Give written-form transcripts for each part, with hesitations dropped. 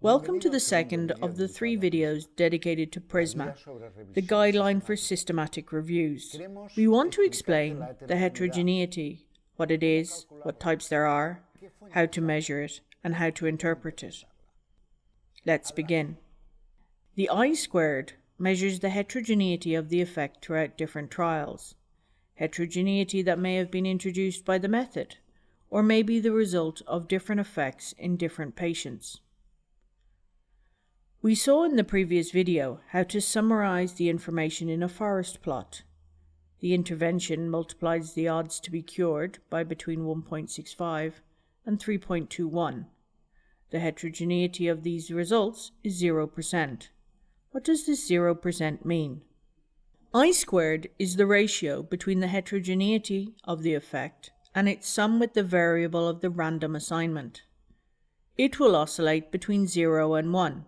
Welcome to the second of the 3 videos dedicated to PRISMA, the guideline for systematic reviews. We want to explain the heterogeneity, what it is, what types there are, how to measure it, and how to interpret it. Let's begin. The I-squared measures the heterogeneity of the effect throughout different trials, heterogeneity that may have been introduced by the method, or may be the result of different effects in different patients. We saw in the previous video how to summarize the information in a forest plot. The intervention multiplies the odds to be cured by between 1.65 and 3.21. The heterogeneity of these results is 0%. What does this 0% mean? I-squared is the ratio between the heterogeneity of the effect and its sum with the variable of the random assignment. It will oscillate between 0 and 1,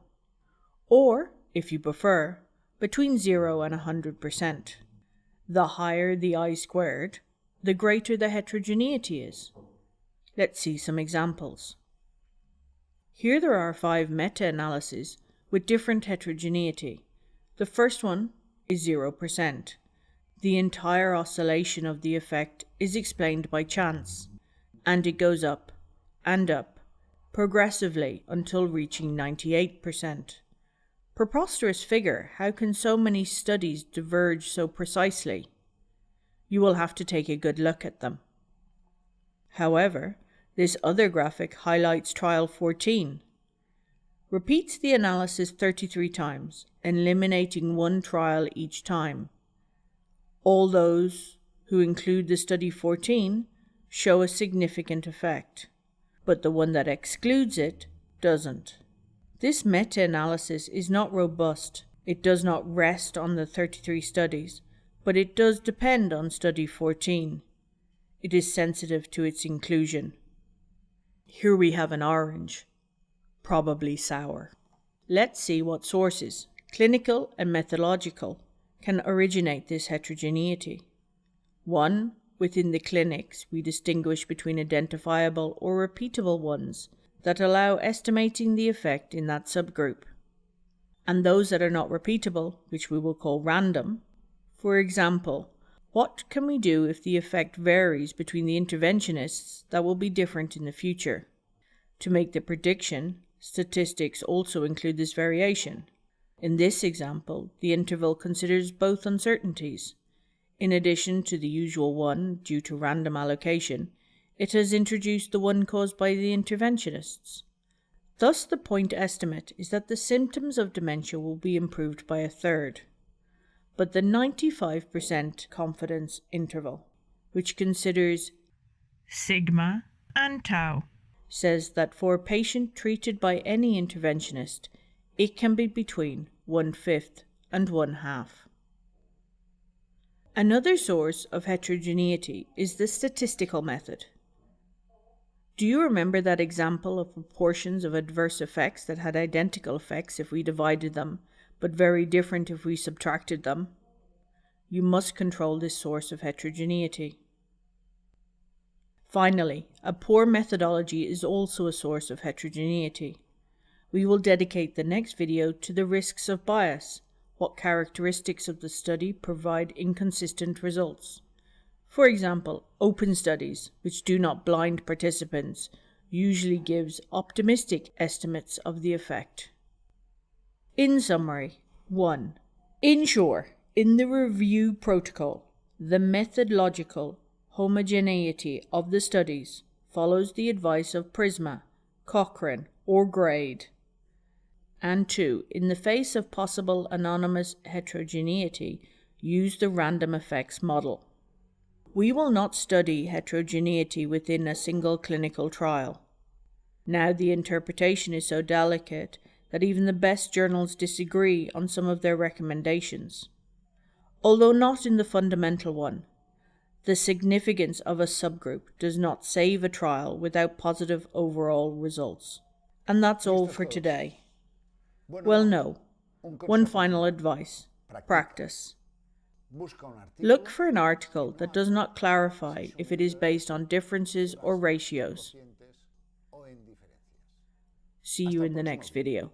or, if you prefer, between 0 and 100%. The higher the I-squared, the greater the heterogeneity is. Let's see some examples. Here there are 5 meta-analyses with different heterogeneity. The first one is 0%. The entire oscillation of the effect is explained by chance, and it goes up and up, progressively until reaching 98%. Preposterous figure, how can so many studies diverge so precisely? You will have to take a good look at them. However, this other graphic highlights trial 14. Repeats the analysis 33 times, eliminating 1 trial each time. All those who include the study 14 show a significant effect, but the one that excludes it doesn't. This meta-analysis is not robust. It does not rest on the 33 studies, but it does depend on study 14. It is sensitive to its inclusion. Here we have an orange, probably sour. Let's see what sources, clinical and methodological, can originate this heterogeneity. 1. Within the clinics, we distinguish between identifiable or repeatable ones that allow estimating the effect in that subgroup, and those that are not repeatable, which we will call random. For example, what can we do if the effect varies between the interventionists that will be different in the future? To make the prediction, statistics also include this variation. In this example, the interval considers both uncertainties. In addition to the usual one due to random allocation, it has introduced the one caused by the interventionists. Thus, the point estimate is that the symptoms of dementia will be improved by 1/3. But the 95% confidence interval, which considers sigma and tau, says that for a patient treated by any interventionist, it can be between 1/5 and 1/2. Another source of heterogeneity is the statistical method. Do you remember that example of proportions of adverse effects that had identical effects if we divided them, but very different if we subtracted them? You must control this source of heterogeneity. Finally, a poor methodology is also a source of heterogeneity. We will dedicate the next video to the risks of bias. What characteristics of the study provide inconsistent results? For example, open studies, which do not blind participants, usually gives optimistic estimates of the effect. In summary, 1. Ensure, in the review protocol, the methodological homogeneity of the studies follows the advice of PRISMA, Cochrane, or GRADE. And 2. In the face of possible anonymous heterogeneity, use the random effects model. We will not study heterogeneity within a single clinical trial. Now the interpretation is so delicate that even the best journals disagree on some of their recommendations. Although not in the fundamental one, the significance of a subgroup does not save a trial without positive overall results. And that's all for today. Well, no. One final advice. Practice. Look for an article that does not clarify if it is based on differences or ratios. See you in the next video.